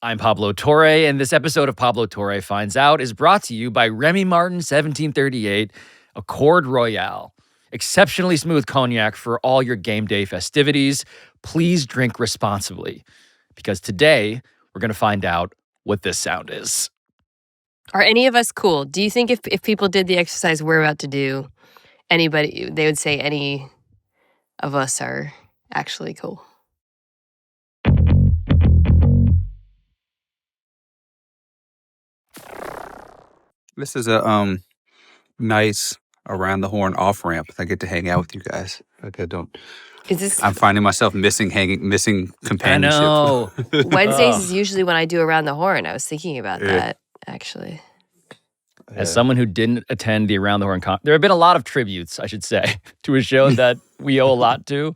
I'm Pablo Torre, and this episode of Pablo Torre Finds Out is brought to you by Remy Martin 1738 Accord Royale. Exceptionally smooth cognac for all your game day festivities. Please drink responsibly, because today we're going to find out what this sound is. Are any of us cool? Do you think if people did the exercise we're about to do, they would say any of us are actually cool? This is a nice around the horn off ramp. I get to hang out with you guys. I'm finding myself missing companionship. I know. Wednesdays is usually when I do around the horn. I was thinking about that actually. As someone who didn't attend the Around the Horn there have been a lot of tributes, I should say, to a show that we owe a lot to.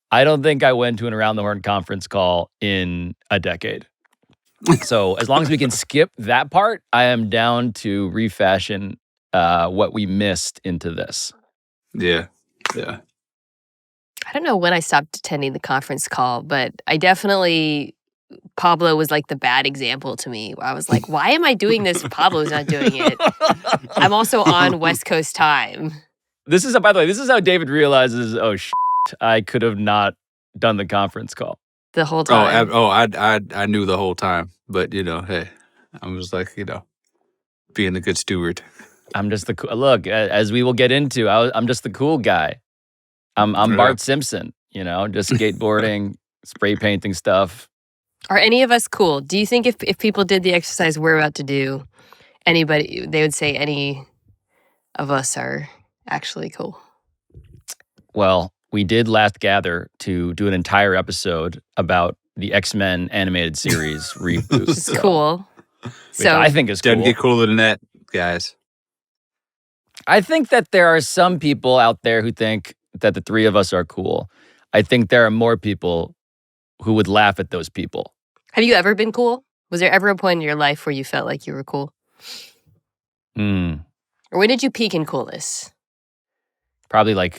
I don't think I went to an Around the Horn conference call in a decade. So as long as we can skip that part, I am down to refashion what we missed into this. Yeah. I don't know when I stopped attending the conference call, but I definitely, Pablo was like the bad example to me. I was like, why am I doing this? Pablo's not doing it. I'm also on West Coast time. This is, by the way, this is how David realizes, oh, I could have not done the conference call. The whole time. I knew the whole time. But, hey, I was like, being a good steward. I'm just look, as we will get into, I'm just the cool guy. I'm Bart Simpson, just skateboarding, spray painting stuff. Are any of us cool? Do you think if people did the exercise we're about to do, they would say any of us are actually cool? Well, we did last gather to do an entire episode about the X-Men animated series reboot. It's cool. So I think it's cool. Doesn't get cooler than that, guys. I think that there are some people out there who think that the three of us are cool. I think there are more people who would laugh at those people. Have you ever been cool? Was there ever a point in your life where you felt like you were cool? Or when did you peak in coolness? Probably like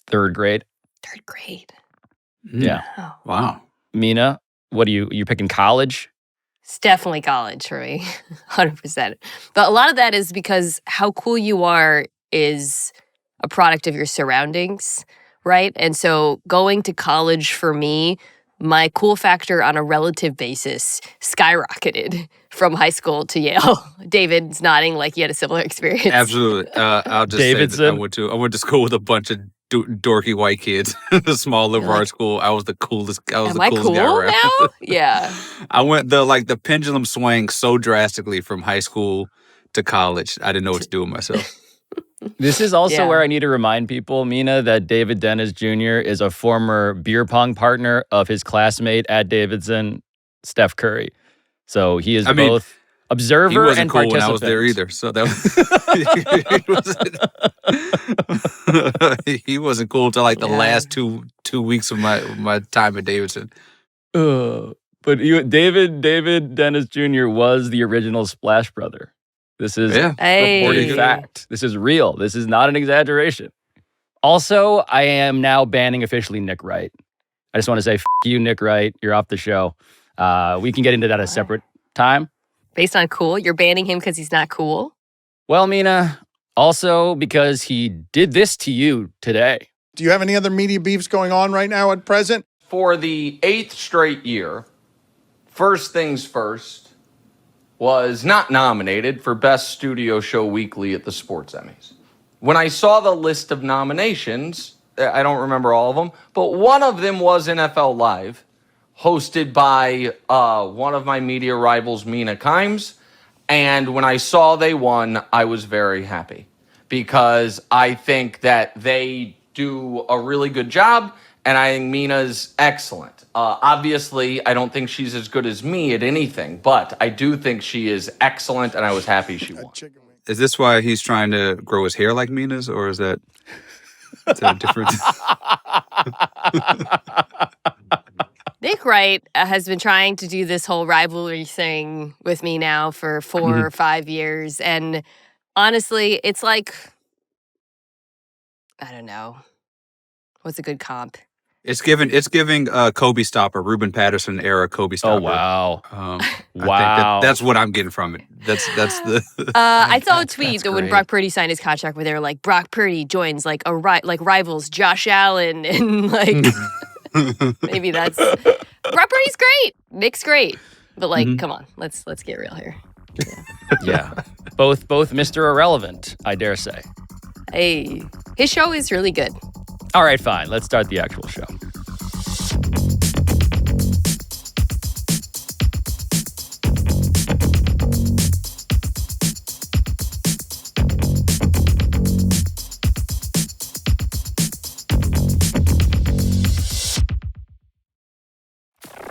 third grade. Third grade. Yeah. Oh. Wow. Mina, what are you picking college? It's definitely college for me, 100%. But a lot of that is because how cool you are is a product of your surroundings, right? And so going to college for me, my cool factor on a relative basis skyrocketed from high school to Yale. David's nodding like he had a similar experience. Absolutely. I'll just say that I went to school with a bunch of dorky white kids. A small liberal arts school. I was the coolest. Am I cool guy around. Now? Yeah. I went the pendulum swang so drastically from high school to college. I didn't know what to do with myself. This is also where I need to remind people, Mina, that David Dennis Jr. is a former beer pong partner of his classmate at Davidson, Steph Curry. So he is both observer and participant. He wasn't cool when I was there either. So that he wasn't cool until like the last two weeks of my time at Davidson. But David Dennis Jr. was the original Splash Brother. This is reported fact. This is real. This is not an exaggeration. Also, I am now banning officially Nick Wright. I just want to say, you, Nick Wright. You're off the show. We can get into that at a separate time. Based on cool? You're banning him because he's not cool? Well, Mina, also because he did this to you today. Do you have any other media beefs going on right now at present? For the 8th straight year, First Things First was not nominated for Best Studio Show Weekly at the Sports Emmys. When I saw the list of nominations, I don't remember all of them, but one of them was NFL Live, hosted by one of my media rivals, Mina Kimes. And when I saw they won, I was very happy because I think that they do a really good job, and I think Mina's excellent. Obviously, I don't think she's as good as me at anything, but I do think she is excellent, and I was happy she won. Is this why he's trying to grow his hair like Mina's, or is that different? Nick Wright has been trying to do this whole rivalry thing with me now for 4 or 5 years, and honestly, it's like, I don't know. What's a good comp? It's giving Kobe Stopper, Ruben Patterson era Kobe Stopper. Oh, wow. I think that's what I'm getting from it. That's the. I saw a tweet that when great. Brock Purdy signed his contract where they were like, Brock Purdy joins like rivals Josh Allen and like maybe that's Brock Purdy's great. Nick's great. But like, come on, let's get real here. Yeah. Both Mr. Irrelevant, I dare say. Hey, his show is really good. All right, fine. Let's start the actual show.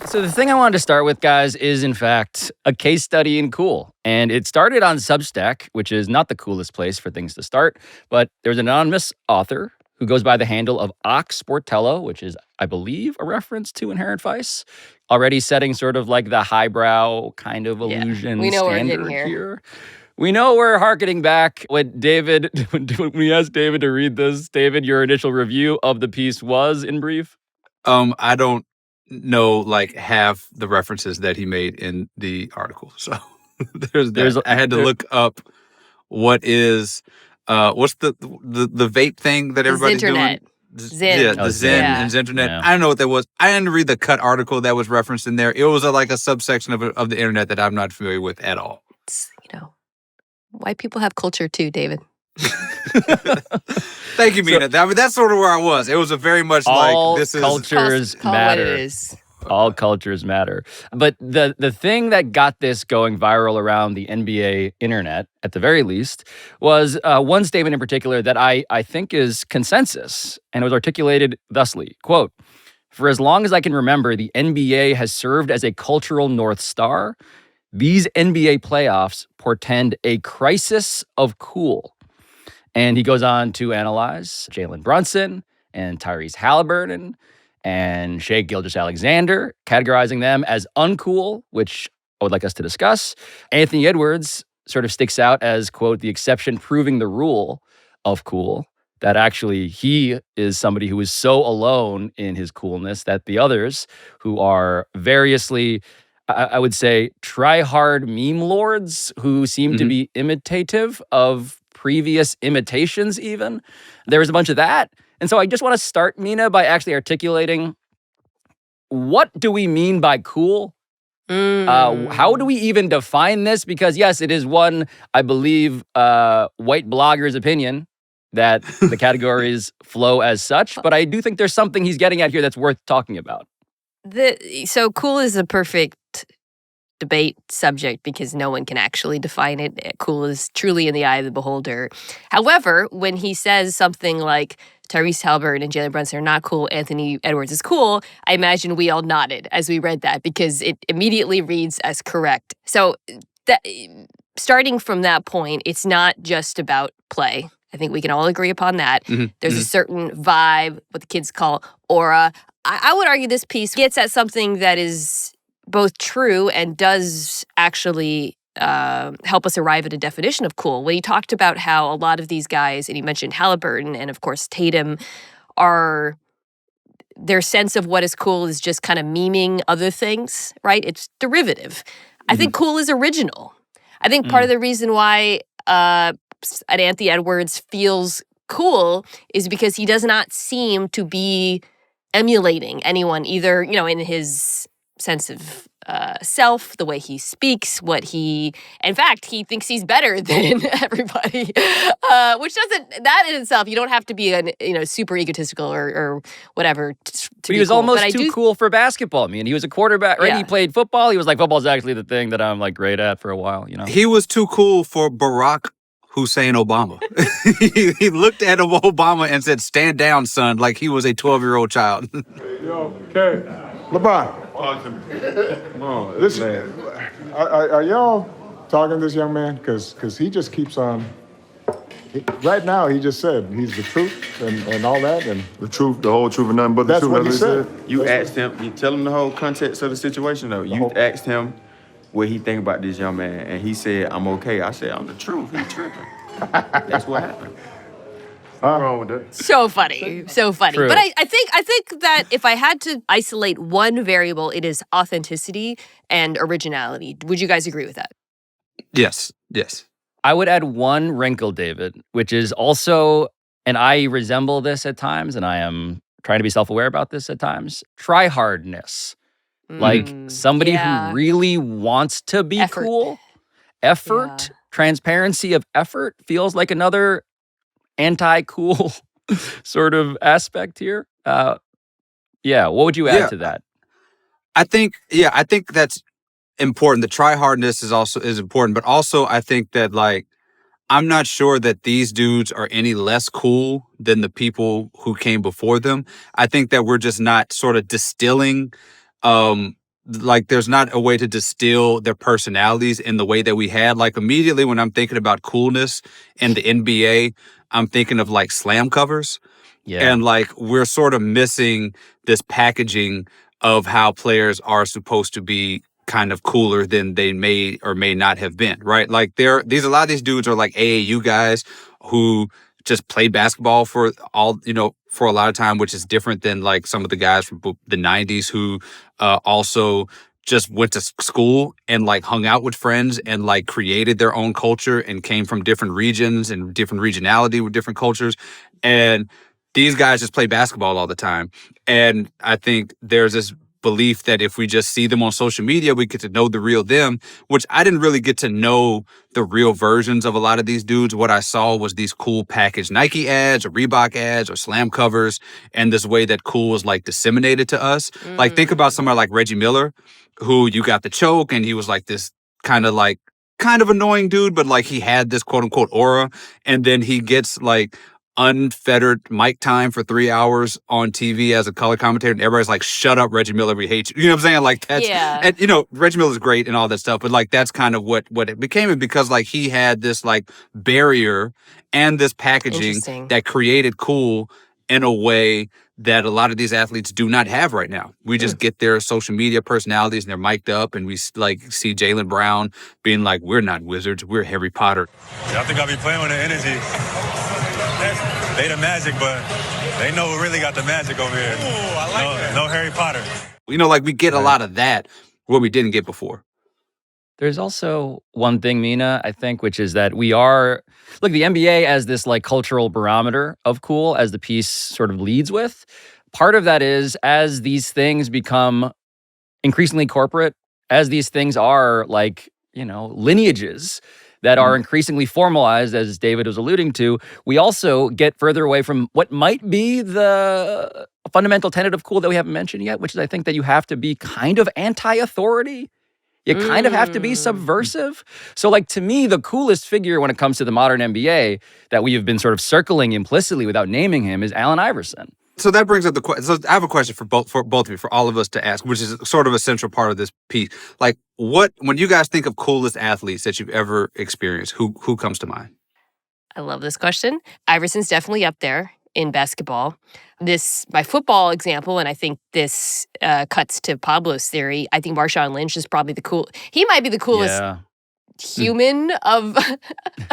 So the thing I wanted to start with, guys, is in fact a case study in Cool. And it started on Substack, which is not the coolest place for things to start, but there's an anonymous author who goes by the handle of Sportello, which is, I believe, a reference to Inherent Vice, already setting sort of like the highbrow kind of illusion we know standard we're getting here. We know we're hearkening back when we asked David to read this. David, your initial review of the piece was, in brief? I don't know like half the references that he made in the article. So I had to look up what is what's the vape thing that everybody's doing? Zen. Yeah, the Zen and Zenternet. Yeah. I don't know what that was. I didn't read the cut article that was referenced in there. It was like a subsection of the internet that I'm not familiar with at all. It's, white people have culture too, David. Thank you, Mina. That's sort of where I was. It was a very much all like this is cultures call matter. what it is. All cultures matter. But the thing that got this going viral around the NBA internet, at the very least, was one statement in particular that I think is consensus, and it was articulated thusly, quote, "For as long as I can remember, the NBA has served as a cultural North Star. These NBA playoffs portend a crisis of cool." And he goes on to analyze Jalen Brunson and Tyrese Haliburton and Shai Gilgeous-Alexander, categorizing them as uncool, which I would like us to discuss. Anthony Edwards sort of sticks out as, quote, the exception proving the rule of cool, that actually he is somebody who is so alone in his coolness that the others, who are variously, I would say, try-hard meme lords who seem to be imitative of previous imitations even. There was a bunch of that. And so I just want to start, Mina, by actually articulating, what do we mean by cool? How do we even define this? Because yes, it is one, I believe, white blogger's opinion that the categories flow as such. But I do think there's something he's getting at here that's worth talking about. So cool is a perfect debate subject because no one can actually define it. Cool is truly in the eye of the beholder. However, when he says something like Tyrese Haliburton and Jalen Brunson are not cool, Anthony Edwards is cool, I imagine we all nodded as we read that because it immediately reads as correct. So starting from that point, it's not just about play. I think we can all agree upon that. There's a certain vibe, what the kids call aura. I would argue this piece gets at something that is both true and does actually help us arrive at a definition of cool. When he talked about how a lot of these guys, and he mentioned Haliburton and of course Tatum, their sense of what is cool is just kind of memeing other things, right? It's derivative. I think cool is original. I think part of the reason why an Anthony Edwards feels cool is because he does not seem to be emulating anyone, either, in his sense of self, the way he speaks, in fact, he thinks he's better than everybody, which that in itself, you don't have to be super egotistical or whatever to he was cool. Almost too cool for basketball. I mean, he was a quarterback, right? Yeah. He played football. He was like, football's actually the thing that I'm like great at for a while, He was too cool for Barack Hussein Obama. He looked at Obama and said, "Stand down, son," like he was a 12-year-old child. Yo, okay. LeBron. Listen, are y'all talking to this young man? Because he just keeps on. Right now, he just said he's the truth and all that. And the truth, the whole truth, and nothing but the that's truth. What he said. You asked him, you tell him the whole context of the situation, though. You asked him what he think about this young man, and he said, "I'm okay." I said, "I'm the truth. He tripping." That's what happened. wrong with that? So funny. So funny. True. But I think that if I had to isolate one variable, it is authenticity and originality. Would you guys agree with that? Yes. I would add one wrinkle, David, which is also, and I resemble this at times, and I am trying to be self-aware about this at times, try-hardness. Like somebody who really wants to be cool. Effort, transparency of effort feels like another anti-cool sort of aspect here. What would you add to that? I think that's important. The try hardness is important, but also I think that like I'm not sure that these dudes are any less cool than the people who came before them. I think that we're just not sort of distilling like there's not a way to distill their personalities in the way that we had. Like immediately when I'm thinking about coolness in the NBA, I'm thinking of like slam covers. Yeah. And like we're sort of missing this packaging of how players are supposed to be kind of cooler than they may or may not have been, right? Like a lot of these dudes are like AAU guys who just played basketball for for a lot of time, which is different than like some of the guys from the 90s who also just went to school and like hung out with friends and like created their own culture and came from different regions and different regionality with different cultures. And these guys just play basketball all the time. And I think there's this belief that if we just see them on social media, we get to know the real them, which I didn't really get to know the real versions of a lot of these dudes. What I saw was these cool packaged Nike ads or Reebok ads or slam covers and this way that cool was like disseminated to us. Like think about somebody like Reggie Miller, who you got the choke and he was like this kind of annoying dude, but like he had this quote unquote aura. And then he gets like unfettered mic time for 3 hours on TV as a color commentator, and everybody's like, "Shut up, Reggie Miller, we hate you." You know what I'm saying? Like that's, and Reggie Miller's great and all that stuff, but like that's kind of what it became, because like he had this like barrier and this packaging that created cool in a way that a lot of these athletes do not have right now. We just get their social media personalities and they're mic'd up, and we like see Jaylen Brown being like, "We're not wizards, we're Harry Potter." Yeah, I think I'll be playing with the energy. They the magic, but they know who really got the magic over here. Ooh, I like that. No Harry Potter. Like we get a lot of that where we didn't get before. There's also one thing, Mina, I think, which is that we are, look, the NBA as this like cultural barometer of cool, as the piece sort of leads with. Part of that is as these things become increasingly corporate, as these things are like, lineages that are increasingly formalized, as David was alluding to, we also get further away from what might be the fundamental tenet of cool that we haven't mentioned yet, which is I think that you have to be kind of anti-authority. You kind of have to be subversive. So like to me, the coolest figure when it comes to the modern NBA that we have been sort of circling implicitly without naming him is Allen Iverson. So that brings up the question. So I have a question for both of you, for all of us to ask, which is sort of a central part of this piece. Like, when you guys think of coolest athletes that you've ever experienced, who comes to mind? I love this question. Iverson's definitely up there in basketball. My football example, and I think this cuts to Pablo's theory. I think Marshawn Lynch is probably he might be the coolest human of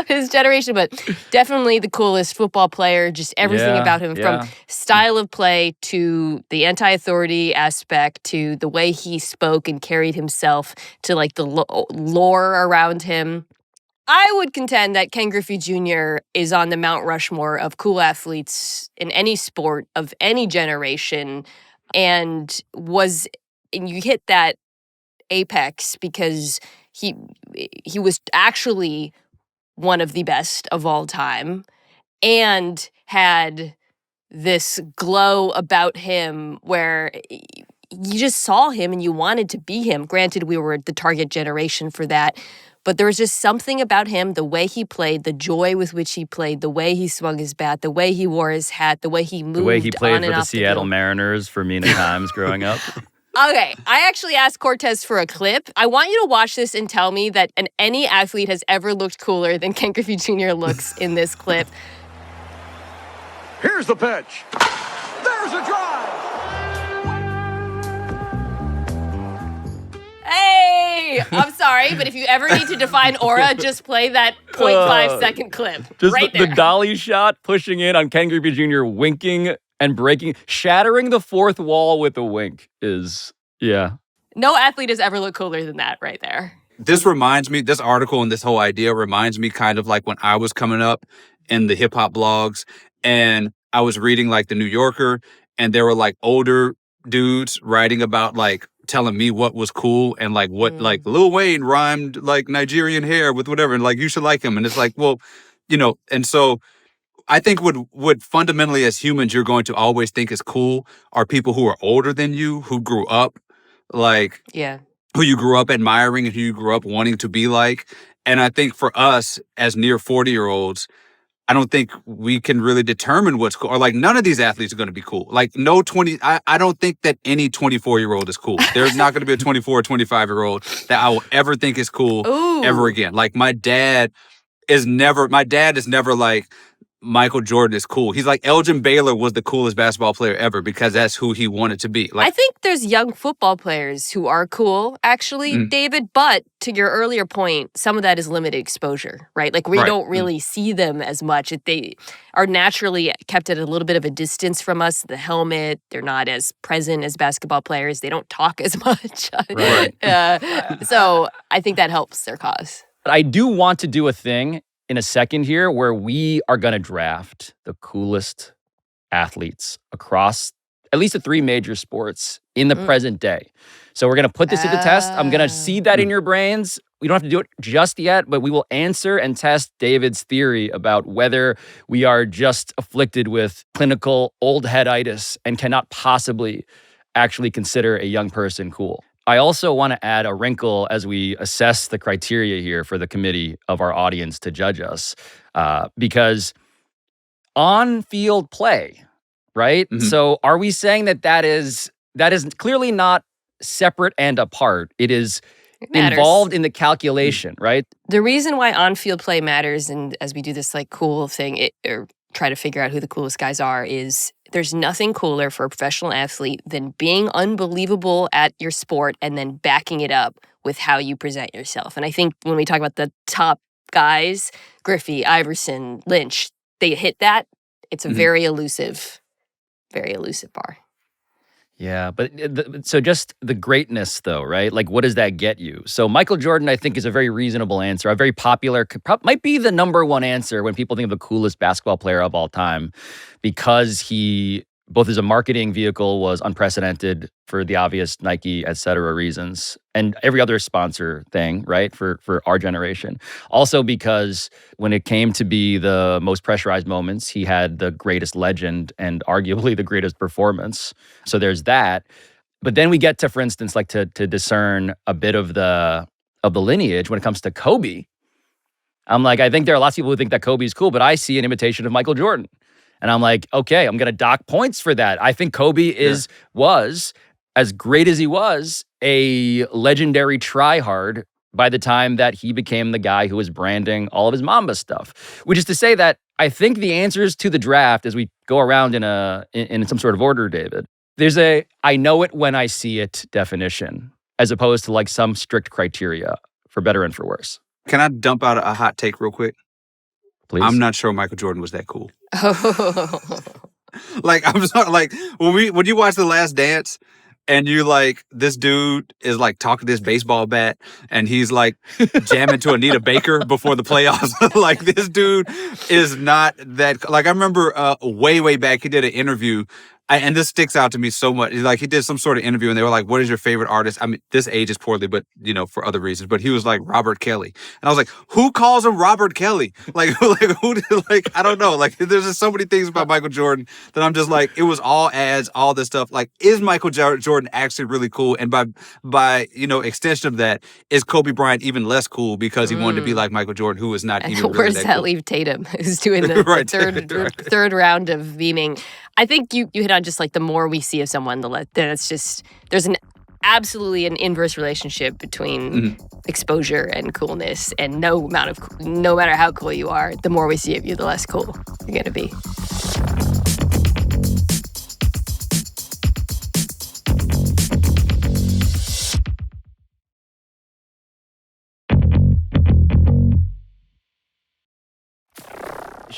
his generation, but definitely the coolest football player. Just everything about him, from style of play to the anti-authority aspect to the way he spoke and carried himself to like the lore around him. I would contend that Ken Griffey Jr. is on the Mount Rushmore of cool athletes in any sport of any generation, and you hit that apex because he was actually one of the best of all time and had this glow about him where you just saw him and you wanted to be him. Granted, we were the target generation for that, but there was just something about him, the way he played, the joy with which he played, the way he swung his bat, the way he wore his hat, the way he moved, the way he played for the Seattle Seattle Mariners for Mina Kimes growing up. Okay, I actually asked Cortez for a clip. I want you to watch this and tell me that any athlete has ever looked cooler than Ken Griffey Jr. looks in this clip. Here's the pitch. There's a drive. Hey, I'm sorry. sorry, but if you ever need to define aura, just play that 0.5 second clip. Just right the there. dolly shot, pushing in on Ken Griffey Jr., winking and shattering the fourth wall with a wink is, yeah. No athlete has ever looked cooler than that right there. This article and this whole idea reminds me kind of like when I was coming up in the hip hop blogs and I was reading like the New Yorker and there were like older dudes writing about like telling me what was cool and like what like Lil Wayne rhymed like Nigerian hair with whatever and like you should like him. And it's like, well, and so I think what fundamentally as humans you're going to always think is cool are people who are older than you, who grew up like who you grew up admiring and who you grew up wanting to be like. And I think for us as near 40-year-olds, I don't think we can really determine what's cool. Or like none of these athletes are going to be cool. Like I don't think that any 24-year-old is cool. There's not going to be a 24 or 25-year-old that I will ever think is cool ever again. Like my dad is never like, Michael Jordan is cool. He's like Elgin Baylor was the coolest basketball player ever because that's who he wanted to be. Like, I think there's young football players who are cool, actually, David. But to your earlier point, some of that is limited exposure, right? Like we don't really see them as much. They are naturally kept at a little bit of a distance from us. The helmet, they're not as present as basketball players. They don't talk as much. Right. So I think that helps their cause. But I do want to do a thing in a second here where we are going to draft the coolest athletes across at least the three major sports in the present day. So we're going to put this to the test. I'm going to seed that in your brains. We don't have to do it just yet, but we will answer and test David's theory about whether we are just afflicted with clinical old headitis and cannot possibly actually consider a young person cool. I also want to add a wrinkle as we assess the criteria here for the committee of our audience to judge us, because on-field play, right? So are we saying that is clearly not separate and apart? It is involved in the calculation, right? The reason why on-field play matters, and as we do this like cool thing, or try to figure out who the coolest guys are, is there's nothing cooler for a professional athlete than being unbelievable at your sport and then backing it up with how you present yourself. And I think when we talk about the top guys, Griffey, Iverson, Lynch, they hit that. It's a very elusive bar. Yeah, but so just the greatness though, right? Like what does that get you? So Michael Jordan, I think, is a very reasonable answer, a very popular, might be the number one answer when people think of the coolest basketball player of all time, because he, both as a marketing vehicle, was unprecedented for the obvious Nike, et cetera, reasons, and every other sponsor thing, right, for our generation. Also because when it came to be the most pressurized moments, he had the greatest legend and arguably the greatest performance. So there's that. But then we get to, for instance, like to discern a bit of the lineage when it comes to Kobe. I'm like, I think there are lots of people who think that Kobe's cool, but I see an imitation of Michael Jordan. And I'm like, okay, I'm going to dock points for that. I think Kobe was, as great as he was, a legendary tryhard by the time that he became the guy who was branding all of his Mamba stuff. Which is to say that I think the answers to the draft, as we go around in some sort of order, David, there's a I know it when I see it definition, as opposed to like some strict criteria, for better and for worse. Can I dump out a hot take real quick? Please. I'm not sure Michael Jordan was that cool. Like, I'm sorry, like when you watch The Last Dance and you like, this dude is like talking to this baseball bat and he's like jamming to Anita Baker before the playoffs. Like, this dude is not that, like, I remember way back, he did an interview. And this sticks out to me so much. Like, he did some sort of interview and they were like, what is your favorite artist? I mean, this ages poorly, but, for other reasons. But he was like, Robert Kelly. And I was like, who calls him Robert Kelly? Like I don't know. Like, there's just so many things about Michael Jordan that I'm just like, it was all ads, all this stuff. Like, is Michael Jordan actually really cool? And by extension of that, is Kobe Bryant even less cool because he wanted to be like Michael Jordan, who is not even really Where's that that cool? leave Tatum, who's doing the third round of beaming? I think you hit on just like the more we see of someone, there's absolutely an inverse relationship between exposure and coolness, and no matter how cool you are, the more we see of you, the less cool you're going to be.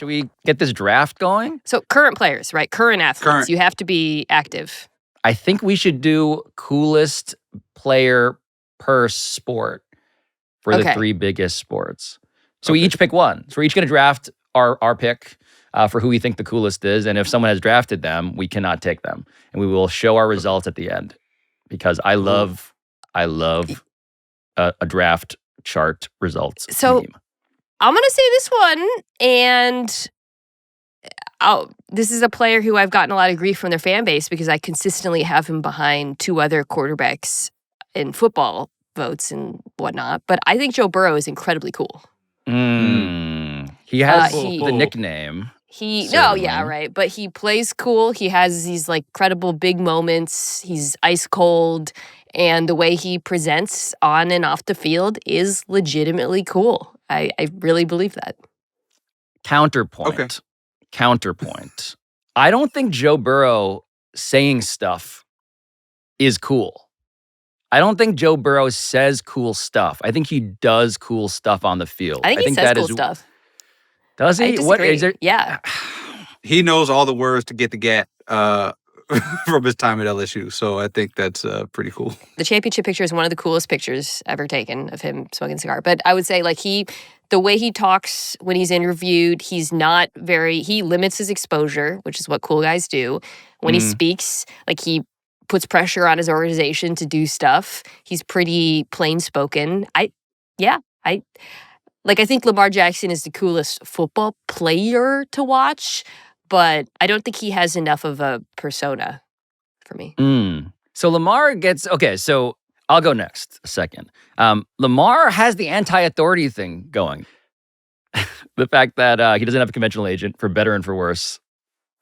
Should we get this draft going? So current players, right? Current athletes. You have to be active. I think we should do coolest player per sport for the 3 biggest sports. So we each pick one. So we're each going to draft our pick for who we think the coolest is. And if someone has drafted them, we cannot take them. And we will show our results at the end. Because I love a draft chart results. So meme. I'm going to say this one, and this is a player who I've gotten a lot of grief from their fan base because I consistently have him behind 2 other quarterbacks in football votes and whatnot. But I think Joe Burrow is incredibly cool. He has the nickname. Right. But he plays cool. He has these like credible big moments. He's ice cold. And the way he presents on and off the field is legitimately cool. I really believe that. Counterpoint. I don't think Joe Burrow saying stuff is cool. I don't think Joe Burrow says cool stuff. I think he does cool stuff on the field. I think he says cool stuff. Does he? What is it? Yeah. He knows all the words to get the gat from his time at LSU. So I think that's pretty cool. The championship picture is one of the coolest pictures ever taken of him smoking a cigar. But I would say like the way he talks when he's interviewed, he limits his exposure, which is what cool guys do. When he speaks, like he puts pressure on his organization to do stuff. He's pretty plain spoken. I think Lamar Jackson is the coolest football player to watch, but I don't think he has enough of a persona for me. So Lamar gets, so I'll go next a second. Lamar has the anti-authority thing going. The fact that he doesn't have a conventional agent, for better and for worse.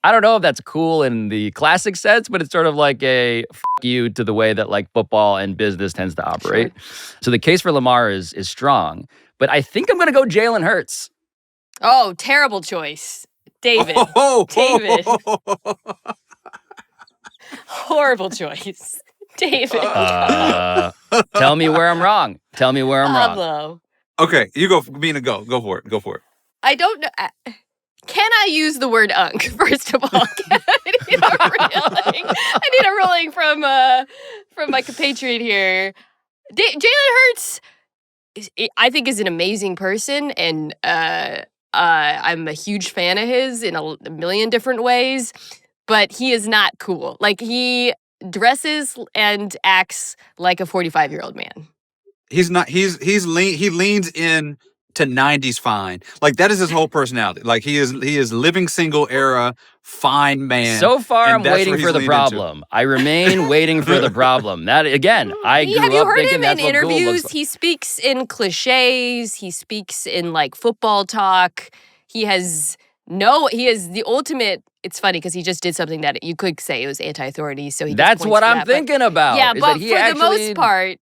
I don't know if that's cool in the classic sense, but it's sort of like a f you to the way that like football and business tends to operate. Sure. So the case for Lamar is strong, but I think I'm going to go Jalen Hurts. Oh, terrible choice. David. David. Horrible choice. David. Tell me where I'm wrong. Pablo. Okay, you go. Mina, go. Go for it. I don't know. Can I use the word unk, first of all? I need a ruling from my compatriot here. Jalen Hurts, I think, is an amazing person, and I'm a huge fan of his in a million different ways, but he is not cool. Like, he dresses and acts like a 45-year-old man. He's not. He leans in to 90s fine. Like, that is his whole personality. Like, he is living single era fine man. So far, I'm waiting for the problem. I remain waiting for the problem. That, again, I grew up thinking that's what cool looks like. Have you heard him in interviews? He speaks in cliches. He speaks in like football talk. He has the ultimate. It's funny because he just did something that you could say it was anti-authority. So that's what I'm thinking about. Yeah, but for the most part,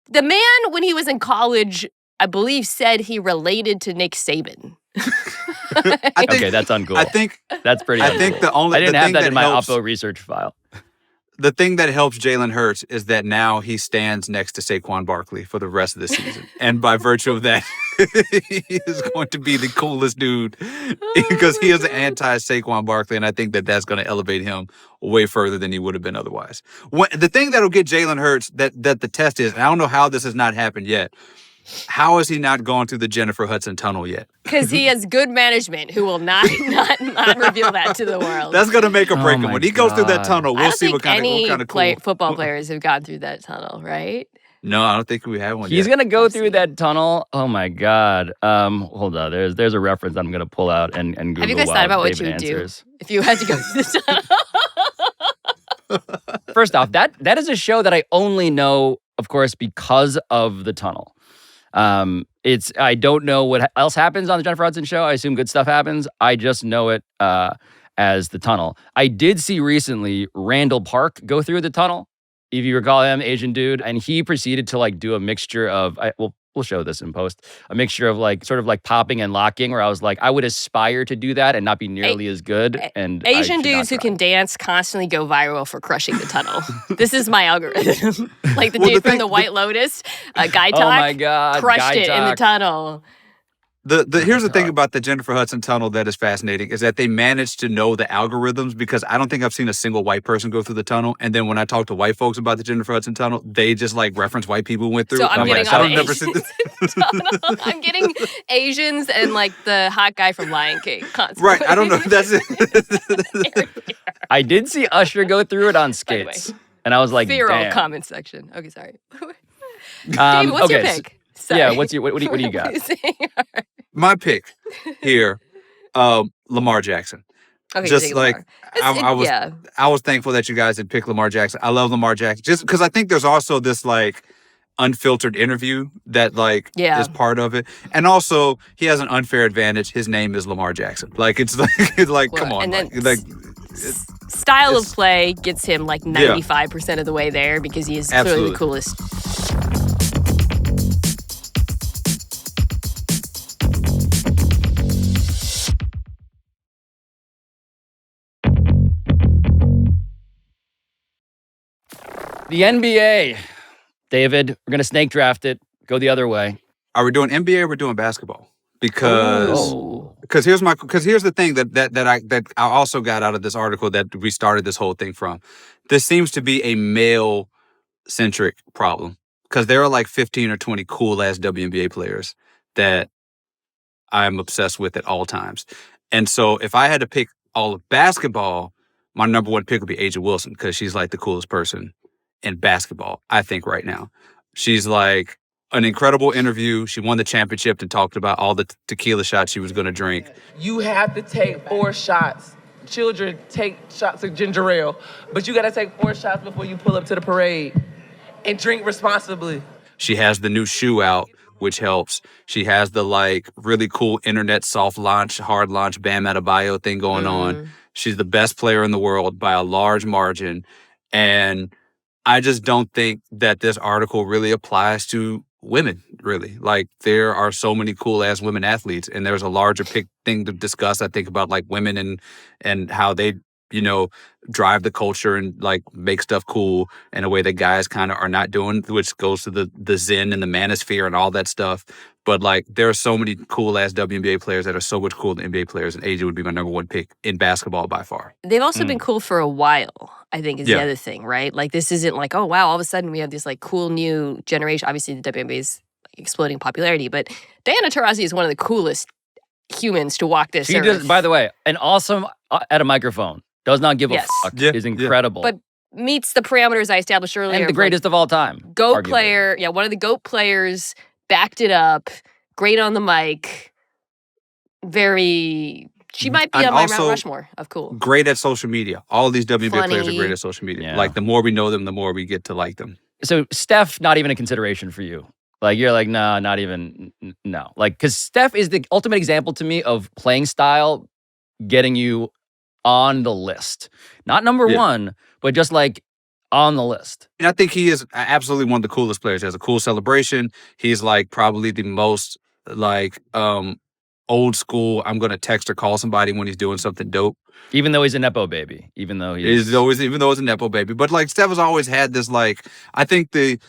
the man, when he was in college, I believe, said he related to Nick Saban. Okay, that's uncool. I think that's pretty. I think I didn't have that in my Oppo research file. The thing that helps Jalen Hurts is that now he stands next to Saquon Barkley for the rest of the season, and by virtue of that, he is going to be the coolest dude because he is an anti-Saquon Barkley, and I think that that's going to elevate him way further than he would have been otherwise. The thing that'll get Jalen Hurts, that the test is, and I don't know how this has not happened yet. How has he not gone through the Jennifer Hudson tunnel yet? Because he has good management who will not reveal that to the world. That's going to make or break him. When he goes through that tunnel, we'll see what kind of cool. Football players have gone through that tunnel, right? No, I don't think we have one yet. He's going to go through that tunnel. Oh, my God. Hold on. There's a reference I'm going to pull out and Google. Have you guys thought about what you would do if you had to go through the tunnel? First off, that is a show that I only know, of course, because of the tunnel. I don't know what else happens on the Jennifer Hudson show. I assume good stuff happens. I just know it as the tunnel. I did see recently Randall Park go through the tunnel. If you recall him, Asian dude, and he proceeded to like do a mixture of we'll show this in post. A mixture of like sort of like popping and locking, where I was like, I would aspire to do that and not be nearly as good. And Asian dudes who can dance constantly go viral for crushing the tunnel. This is my algorithm. Like the dude from the White Lotus, Guy Talk. Oh my God, crushed it in the tunnel. Here's the thing about the Jennifer Hudson tunnel that is fascinating is that they managed to know the algorithms, because I don't think I've seen a single white person go through the tunnel. And then when I talk to white folks about the Jennifer Hudson tunnel, they just like reference white people who went through. So I'm getting like, all the Asians tunnel. I'm getting Asians and like the hot guy from Lion King constantly. Right. I don't know. That's it. I did see Usher go through it on skates. And I was like, Feral damn. comment section. Okay, sorry. David, what's your pick? Sorry. Yeah, what do you got? My pick here, Lamar Jackson. Okay, just like I was thankful that you guys had picked Lamar Jackson. I love Lamar Jackson just because I think there's also this like unfiltered interview that like is part of it, and also he has an unfair advantage. His name is Lamar Jackson. Like it's like come on, and then like. Style of play gets him like 95% of the way there because he is clearly the coolest. The NBA, David, we're going to snake draft it, go the other way. Are we doing NBA or we're doing basketball? Because here's the thing that I also got out of this article that we started this whole thing from. This seems to be a male-centric problem because there are like 15 or 20 cool-ass WNBA players that I'm obsessed with at all times. And so if I had to pick all of basketball, my number one pick would be A'ja Wilson because she's like the coolest person in basketball, I think, right now. She's like an incredible interview. She won the championship and talked about all the tequila shots she was going to drink. You have to take 4 shots. Children take shots of ginger ale, but you got to take 4 shots before you pull up to the parade and drink responsibly. She has the new shoe out, which helps. She has the like really cool internet soft launch, hard launch Bam Adebayo thing going on. She's the best player in the world by a large margin. And I just don't think that this article really applies to women, really. Like, there are so many cool-ass women athletes, and there's a larger thing to discuss, I think, about, like, women and how they, you know, drive the culture and, like, make stuff cool in a way that guys kind of are not doing, which goes to the zen and the manosphere and all that stuff. But, like, there are so many cool-ass WNBA players that are so much cooler than NBA players, and A'ja would be my number one pick in basketball by far. They've also been cool for a while, I think, is the other thing, right? Like, this isn't like, oh, wow, all of a sudden we have this, like, cool new generation. Obviously, the WNBA is exploding in popularity, but Diana Taurasi is one of the coolest humans to walk this earth. Does, by the way, an awesome at a microphone. Does not give a fuck. Is incredible. But meets the parameters I established earlier. And the greatest of all time. GOAT player. Yeah, one of the GOAT players, backed it up. Great on the mic. She might be on my Mount Rushmore of cool. Great at social media. All these WNBA players are great at social media. Yeah. Like, the more we know them, the more we get to like them. So Steph, not even a consideration for you. Like, you're like, nah, not even, no. Like, because Steph is the ultimate example to me of playing style getting you on the list. Not number one, but just like on the list. And I think he is absolutely one of the coolest players. He has a cool celebration. He's like probably the most like old school, I'm going to text or call somebody when he's doing something dope. Even though he's a Nepo baby. Even though he's a Nepo baby. But like Steph has always had this like, I think the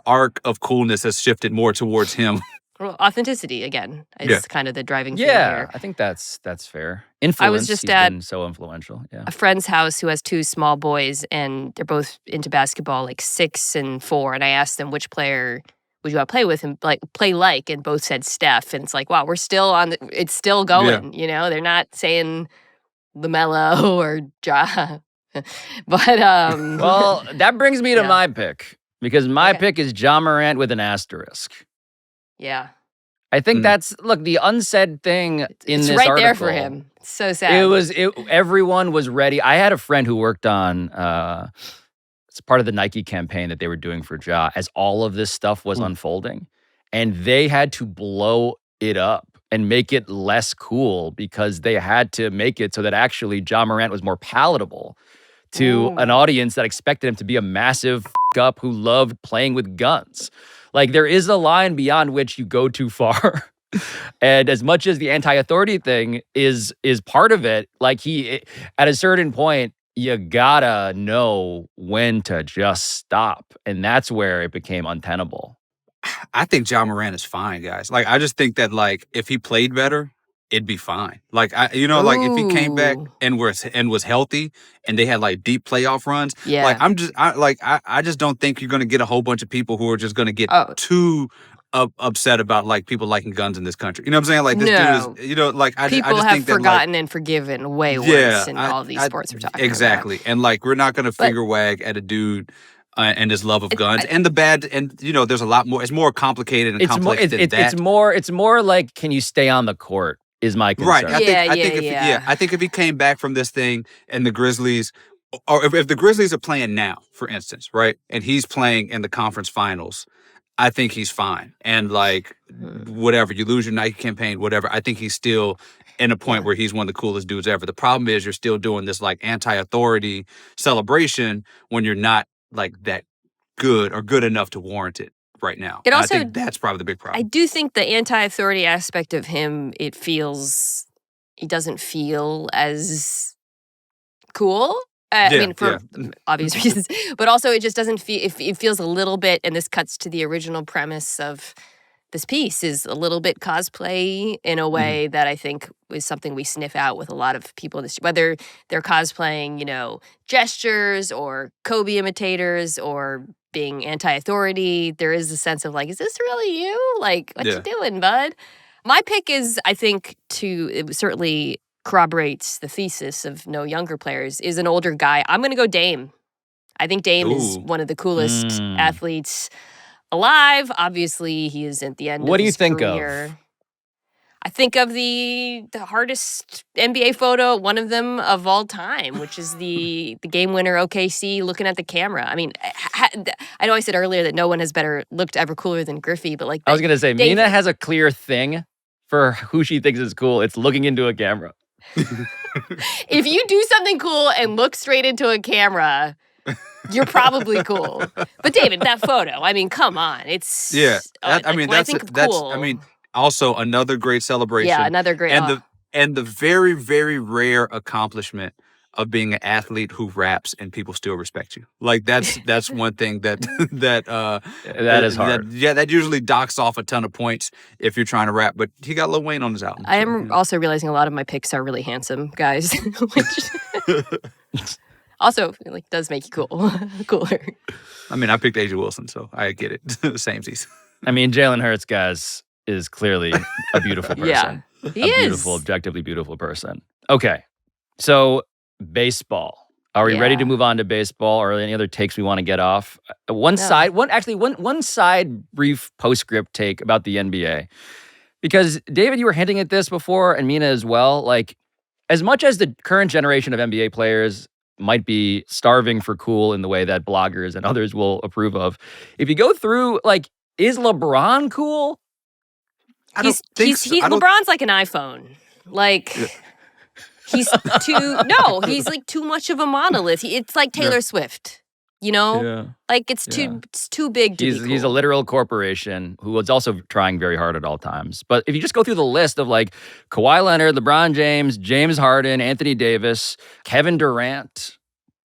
arc of coolness has shifted more towards him. Well, authenticity, again, is kind of the driving thing here. Yeah, I think that's fair. Influence. I was just he's at been so influential. Yeah. a friend's house who has 2 small boys, and they're both into basketball, like 6 and 4. And I asked them, which player would you want to play with and play like? And both said Steph. And it's like, wow, we're still on. It's still going. You know, they're not saying LaMelo or Ja. But well, that brings me to my pick, because my pick is Ja Morant with an asterisk. Yeah. I think that's, look, the unsaid thing in this article. It's right there for him. It's so sad. Everyone was ready. I had a friend who worked on, it's part of the Nike campaign that they were doing for Ja as all of this stuff was unfolding. And they had to blow it up and make it less cool because they had to make it so that actually Ja Morant was more palatable to an audience that expected him to be a massive up who loved playing with guns. Like, there is a line beyond which you go too far. And as much as the anti-authority thing is part of it, like at a certain point, you gotta know when to just stop. And that's where it became untenable. I think Ja Morant is fine, guys. Like, I just think that, like, if he played better, it'd be fine. Like, like if he came back and was healthy and they had like deep playoff runs, like I just don't think you're gonna get a whole bunch of people who are just gonna get too upset about like people liking guns in this country. You know what I'm saying? Like, this dude is, like I people just have think forgotten that, like, and forgiven way worse in all these sports we're talking about. Exactly. And like, we're not gonna finger wag at a dude and his love of guns and the bad, and there's a lot more. It's more complicated and complex than that. It's more like, can you stay on the court? Is my concern. Right. I think if he came back from this thing and the Grizzlies, or if the Grizzlies are playing now, for instance, right, and he's playing in the conference finals, I think he's fine. And like, whatever, you lose your Nike campaign, whatever, I think he's still in a point where he's one of the coolest dudes ever. The problem is you're still doing this like anti-authority celebration when you're not like that good or good enough to warrant it right now. It also, I think that's probably the big problem. I do think the anti-authority aspect of him, he doesn't feel as cool. I mean, for obvious reasons, but also it just doesn't feel, it feels a little bit, and this cuts to the original premise of this piece, is a little bit cosplay in a way that I think is something we sniff out with a lot of people, whether they're cosplaying, gestures or Kobe imitators or being anti-authority. There is a sense of like, is this really you? Like, what you doing, bud? My pick is, I think, it certainly corroborates the thesis of no younger players, is an older guy. I'm going to go Dame. I think Dame is one of the coolest athletes alive. Obviously, he is at the end of his career. What do you think of? I think of the hardest NBA photo, one of them of all time, which is the game winner OKC looking at the camera. I mean, I know I said earlier that no one has looked ever cooler than Griffey, but like, I was gonna say, Mina has a clear thing for who she thinks is cool. It's looking into a camera. If you do something cool and look straight into a camera, you're probably cool. But David, that photo, I mean, come on. It's also another great celebration. Yeah, another great and the very, very rare accomplishment of being an athlete who raps and people still respect you. Like, that's one thing that is hard. That usually docks off a ton of points if you're trying to rap. But he got Lil Wayne on his album. I am also realizing a lot of my picks are really handsome guys, which also like does make you cooler. I mean, I picked AJ Wilson, so I get it. Samesies. I mean, Jalen Hurts, guys, is clearly a beautiful person. Yeah, he is. Beautiful, objectively beautiful person. Okay, so baseball. Are we ready to move on to baseball, or any other takes we want to get off? One side brief postscript take about the NBA. Because, David, you were hinting at this before, and Mina as well. Like, as much as the current generation of NBA players might be starving for cool in the way that bloggers and others will approve of, if you go through, like, is LeBron cool? LeBron's like an iPhone. Like, he's he's like too much of a monolith. It's like Taylor Swift, Like, it's too big to be cool. He's a literal corporation who is also trying very hard at all times. But if you just go through the list of like Kawhi Leonard, LeBron James, James Harden, Anthony Davis, Kevin Durant,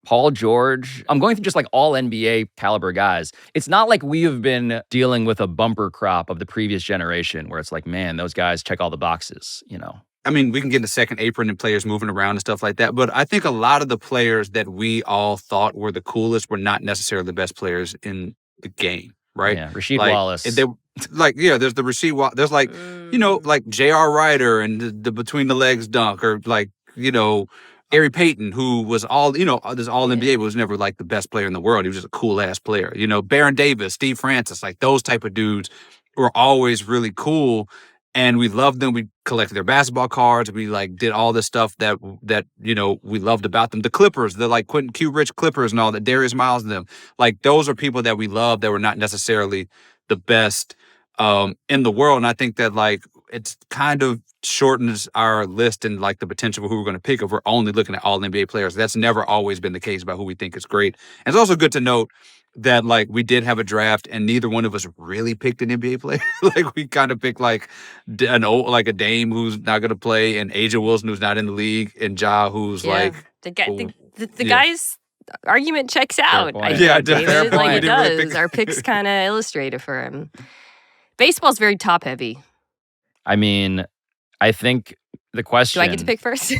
Paul George, I'm going through just like all NBA caliber guys. It's not like we have been dealing with a bumper crop of the previous generation where it's like, man, those guys check all the boxes, I mean, we can get into second apron and players moving around and stuff like that. But I think a lot of the players that we all thought were the coolest were not necessarily the best players in the game, right? Yeah, Rasheed Wallace. There's the Rasheed Wallace. There's like, like J.R. Ryder and the between the legs dunk, or like, Gary Payton, who was all NBA, but was never like the best player in the world. He was just a cool ass player. Baron Davis, Steve Francis, like those type of dudes were always really cool. And we loved them. We collected their basketball cards. We like did all this stuff that we loved about them. The Clippers, the like Quentin Q. Rich Clippers and all that, Darius Miles and them. Like, those are people that we loved that were not necessarily the best in the world. And I think that like it's kind of shortens our list and like the potential for who we're going to pick if we're only looking at all NBA players. That's never always been the case about who we think is great. And it's also good to note that like we did have a draft and neither one of us really picked an NBA player. Like, we kind of picked like a Dame who's not going to play, and AJ Wilson who's not in the league, and Ja who's like the guy's argument checks out. Fair point. David, like it does. Our picks kind of illustrate it for him. Baseball's very top heavy. I mean, I think the question... Do I get to pick first?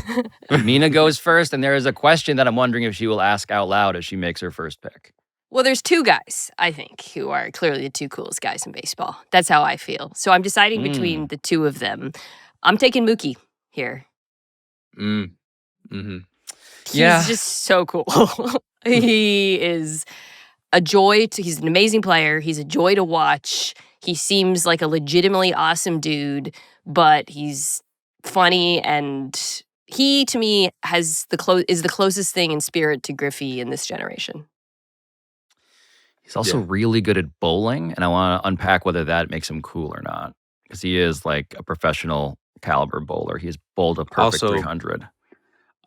Mina goes first, and there is a question that I'm wondering if she will ask out loud as she makes her first pick. Well, there's two guys, I think, who are clearly the two coolest guys in baseball. That's how I feel. So I'm deciding between the two of them. I'm taking Mookie here. Mm-hmm. He's just so cool. He is a joy he's an amazing player. He's a joy to watch. He seems like a legitimately awesome dude, but he's funny, and he, to me, is the closest thing in spirit to Griffey in this generation. He's also really good at bowling, and I want to unpack whether that makes him cool or not, because he is like a professional caliber bowler. He's bowled a perfect 300.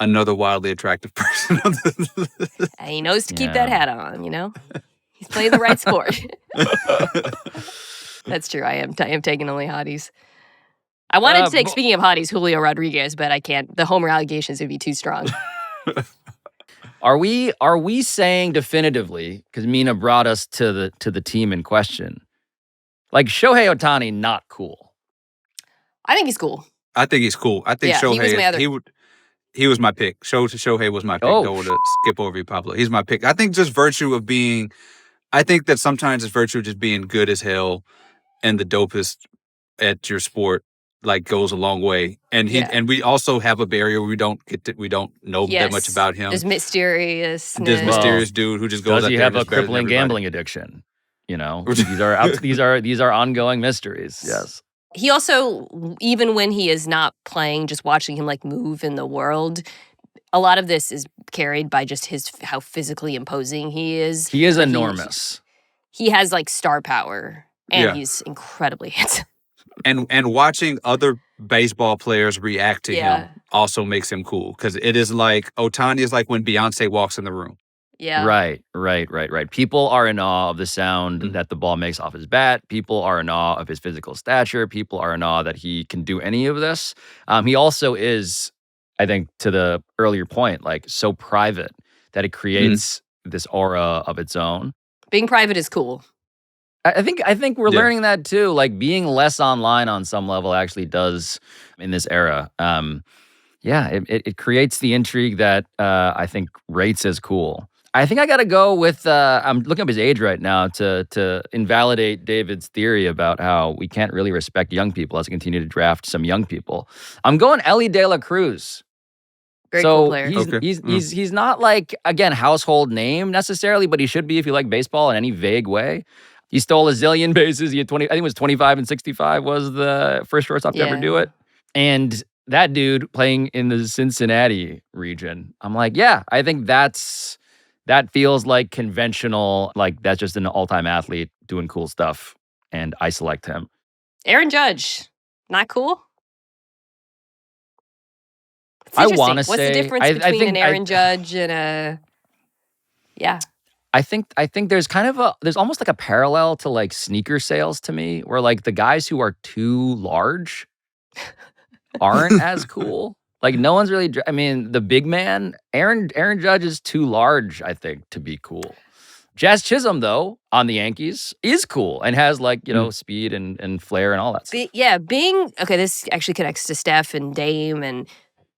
Another wildly attractive person. And he knows to keep that hat on, He's playing the right sport. That's true. I am taking only hotties. I wanted to take, speaking of hotties, Julio Rodriguez, but I can't. The homer allegations would be too strong. Are we saying definitively, because Mina brought us to the team in question, like Shohei Ohtani not cool? I think he's cool. I think he's cool. I think Shohei he was my pick. Shohei was my pick. Don't to skip over you, Pablo. He's my pick. I think just virtue of being, I think that sometimes it's virtue of just being good as hell and the dopest at your sport, like, goes a long way. And and we also have a barrier where we don't know that much about him. There's mysterious dude who just goes. Does he have a crippling gambling addiction? These are ongoing mysteries. Yes. He also, even when he is not playing, just watching him like move in the world, a lot of this is carried by just how physically imposing he is. He is enormous. He has like star power, and he's incredibly handsome. And watching other baseball players react to him also makes him cool, because it is like Ohtani is like when Beyonce walks in the room. Yeah. Right. People are in awe of the sound that the ball makes off his bat. People are in awe of his physical stature. People are in awe that he can do any of this. He also is, I think, to the earlier point, like so private that it creates this aura of its own. Being private is cool. I think we're learning that too. Like being less online on some level actually does in this era. It creates the intrigue that I think rates as cool. I think I got to go with, I'm looking up his age right now to invalidate David's theory about how we can't really respect young people as we continue to draft some young people. I'm going Ellie De La Cruz. Very cool player. He's not like, again, household name necessarily, but he should be if you like baseball in any vague way. He stole a zillion bases. He had I think it was 25 and 65 was the first shortstop to ever do it. And that dude playing in the Cincinnati region, I'm like, I think that feels like conventional, like that's just an all-time athlete doing cool stuff, and I select him. Aaron Judge, not cool? I want to say... What's the difference between an Aaron Judge and a... Yeah. I think there's there's almost like a parallel to like sneaker sales to me, where like the guys who are too large aren't as cool. Like no one's really, the big man, Aaron Judge is too large, I think, to be cool. Jazz Chisholm, though, on the Yankees is cool and has like, speed and flair and all that stuff. This actually connects to Steph and Dame, and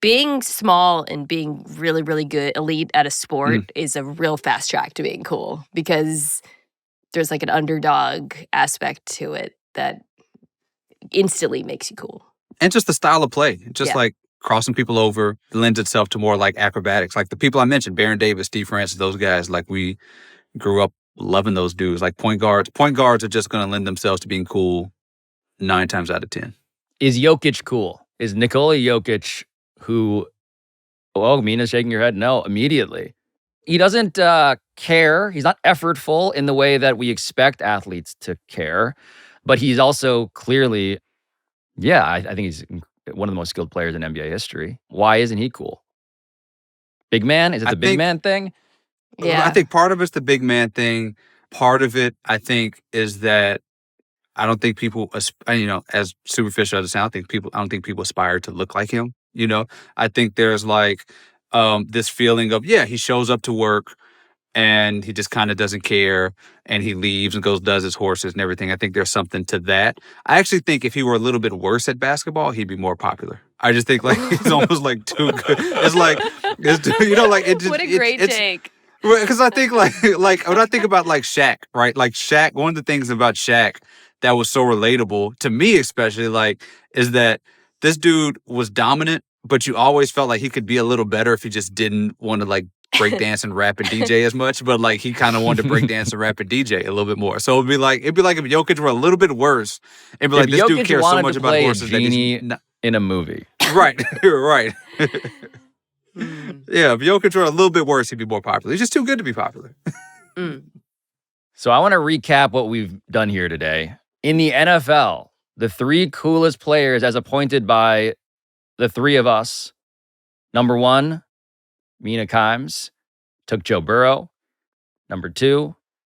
being small and being really, really good, elite at a sport is a real fast track to being cool, because there's like an underdog aspect to it that instantly makes you cool. And just the style of play, like crossing people over lends itself to more like acrobatics. Like the people I mentioned, Baron Davis, Steve Francis, those guys, like we grew up loving those dudes. Like point guards are just going to lend themselves to being cool 9 times out of 10. Is Jokic cool? Is Nikola Jokic, who, Mina's shaking your head no, immediately. He doesn't care. He's not effortful in the way that we expect athletes to care, but he's also clearly, I think he's one of the most skilled players in NBA history. Why isn't he cool? Big man? Is it the big man thing? Yeah. I think part of it's the big man thing. Part of it, I think, is that I don't think people, as superficial as it sounds, I don't think people aspire to look like him. I think there's like this feeling of, he shows up to work. and he just kind of doesn't care, and he leaves and goes does his horses and everything. I think there's something to that. I actually think if he were a little bit worse at basketball, he'd be more popular. I just think like he's almost like too good. It's like What a great take. Because I think like when I think about like Shaq, right? Like Shaq, one of the things about Shaq that was so relatable to me, especially like, is that this dude was dominant, but you always felt like he could be a little better if he just didn't want to like break dance and rap and DJ as much. But like he kind of wanted to break dance and rap and DJ a little bit more. So it'd be like if Jokic were a little bit worse, it'd be like this dude cares so much about horses that he's in a movie. Right, right. Yeah, if Jokic were a little bit worse, he'd be more popular. He's just too good to be popular. So I want to recap what we've done here today. In the NFL, the 3 coolest players as appointed by the 3 of us. Number 1, Mina Kimes, took Joe Burrow. Number 2,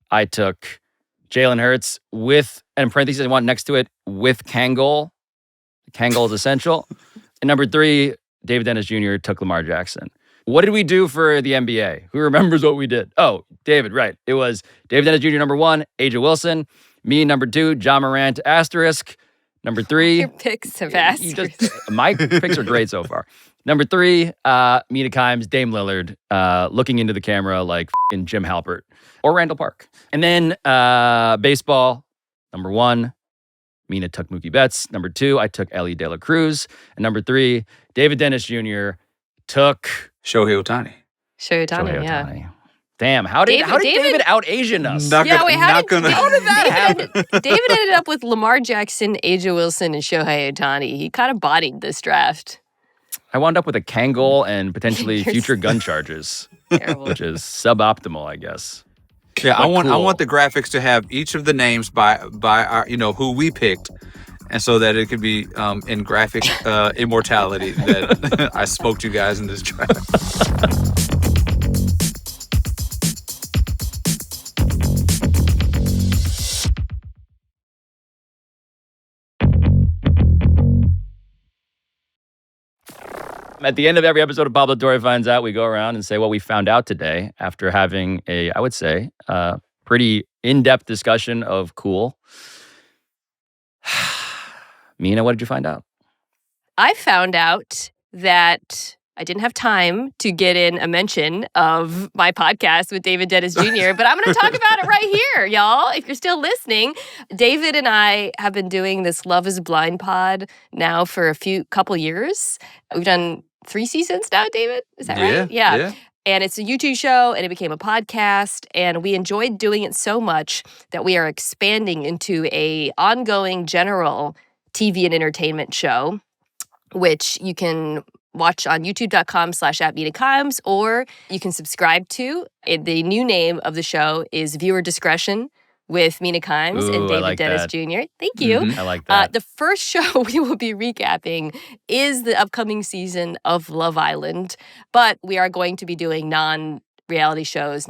I took Jalen Hurts with, and in parentheses, I want next to it, with Kangol. Kangol is essential. And number 3, David Dennis Jr. took Lamar Jackson. What did we do for the NBA? Who remembers what we did? Oh, David, right. It was David Dennis Jr. number 1, Aja Wilson. Me, number 2, John Morant, asterisk. Number 3. Your picks have asterisk. My picks are great so far. Number 3, Mina Kimes, Dame Lillard, looking into the camera like f***ing Jim Halpert or Randall Park. And then baseball, number 1, Mina took Mookie Betts. Number 2, I took Ellie De La Cruz. And number 3, David Dennis Jr. took Shohei Ohtani. Shohei Ohtani. Damn, how did David out-Asian us? How did that happen? David ended up with Lamar Jackson, Aja Wilson, and Shohei Ohtani. He kind of bodied this draft. I wound up with a Kangol and potentially future gun charges, which is suboptimal, I guess. Yeah, I want the graphics to have each of the names by our, who we picked, and so that it could be in graphic immortality that I spoke to you guys in this draft. At the end of every episode of Pablo Torre Finds Out, we go around and say what we found out today after having I would say, pretty in-depth discussion of Cool. Mina, what did you find out? I found out that I didn't have time to get in a mention of my podcast with David Dennis Jr., but I'm going to talk about it right here, y'all. If you're still listening, David and I have been doing this Love is Blind pod now for couple years. We've done 3 seasons now, David? Is that right? Yeah. And it's a YouTube show, and it became a podcast, and we enjoyed doing it so much that we are expanding into a ongoing general TV and entertainment show, which you can watch on youtube.com/@Mina Kimes, or you can subscribe to. The new name of the show is Viewer Discretion with Mina Kimes and David Dennis Jr. Thank you. I like that. The first show we will be recapping is the upcoming season of Love Island, but we are going to be doing non-reality shows,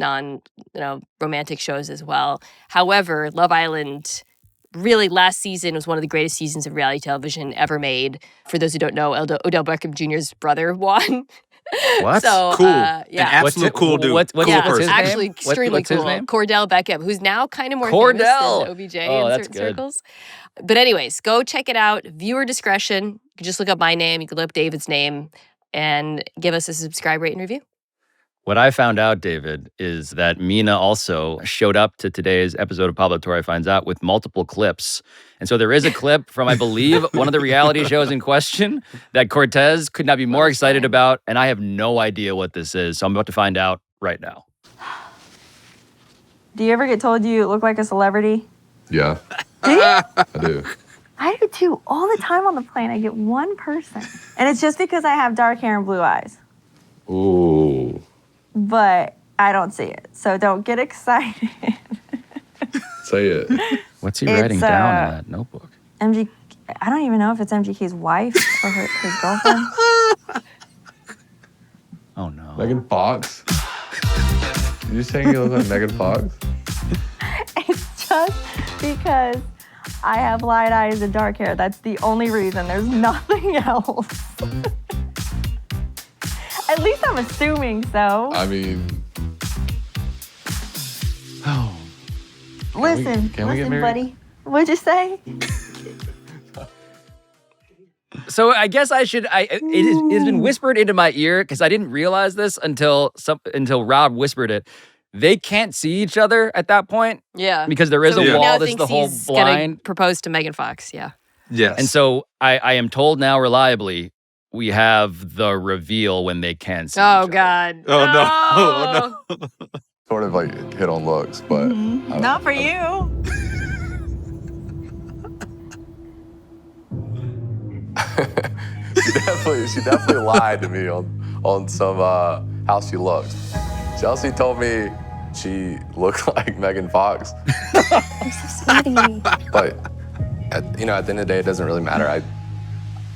romantic shows as well. However, Love Island, really last season was one of the greatest seasons of reality television ever made. For those who don't know, Odell Beckham Jr.'s brother won. What? So, cool. Yeah. An absolute cool dude. What's cool his person. name? Actually extremely what's his cool. name? Cordell Beckham, who's now kind of more famous than OBJ in certain circles. But anyways, go check it out. Viewer discretion. You can just look up my name. You can look up David's name and give us a subscribe, rate, and review. What I found out, David, is that Mina also showed up to today's episode of Pablo Torre Finds Out with multiple clips. And so there is a clip from, I believe, one of the reality shows in question that Cortez could not be more excited about, and I have no idea what this is. So I'm about to find out right now. Do you ever get told you look like a celebrity? Yeah. Do you? I do. I do too. All the time on the plane, I get one person. And it's just because I have dark hair and blue eyes. Ooh. But I don't see it. So don't get excited. Say it. What's he writing down in that notebook? I don't even know if it's MGK's wife or his girlfriend. Oh, no. Megan Fox? You saying you look like Megan Fox? It's just because I have light eyes and dark hair. That's the only reason. There's nothing else. At least I'm assuming so. I mean, Listen, can we get married? buddy. What'd you say? So I guess I should. It has been whispered into my ear because I didn't realize this until Rob whispered it. They can't see each other at that point. Yeah, because there is a wall that's the whole blind. Propose to Megan Fox. Yeah. Yes. And so I am told now reliably we have the reveal when they can see. Oh God. Oh no. Oh no. Sort of like hit on looks, but Not for you. she definitely lied to me on some how she looked. Chelsea told me she looked like Megan Fox. I'm so sweaty. But at the end of the day, it doesn't really matter.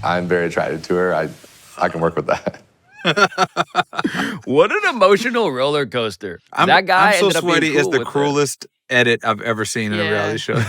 I'm very attracted to her. I can work with that. What an emotional roller coaster! That guy I'm so ended up being sweaty cool is the with cruelest edit I've ever seen in a reality show.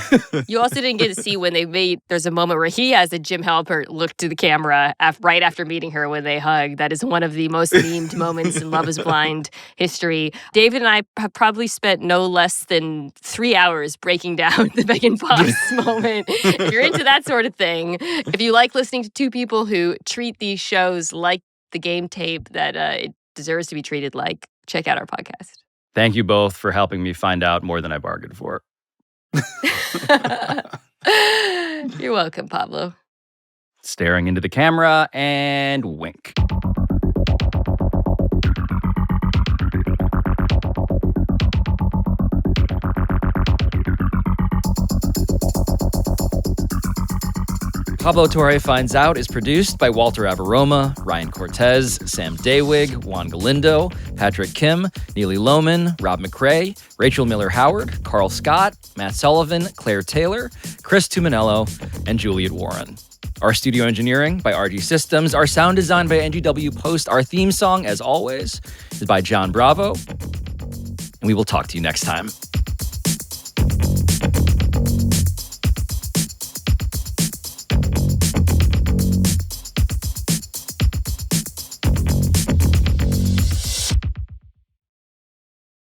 You also didn't get to see when they made. There's a moment where he has a Jim Halpert look to the camera right after meeting her when they hug. That is one of the most memed moments in Love Is Blind history. David and I have probably spent no less than 3 hours breaking down the Megan Fox moment. If you're into that sort of thing, if you like listening to two people who treat these shows like the game tape that it deserves to be treated like, check out our podcast. Thank you both for helping me find out more than I bargained for. You're welcome, Pablo. Staring into the camera and wink. Pablo Torre Finds Out is produced by Walter Avaroma, Ryan Cortez, Sam Daywig, Juan Galindo, Patrick Kim, Neely Lohman, Rob McRae, Rachel Miller-Howard, Carl Scott, Matt Sullivan, Claire Taylor, Chris Tuminello, and Juliet Warren. Our studio engineering by RG Systems. Our sound design by NGW Post. Our theme song, as always, is by John Bravo. And we will talk to you next time.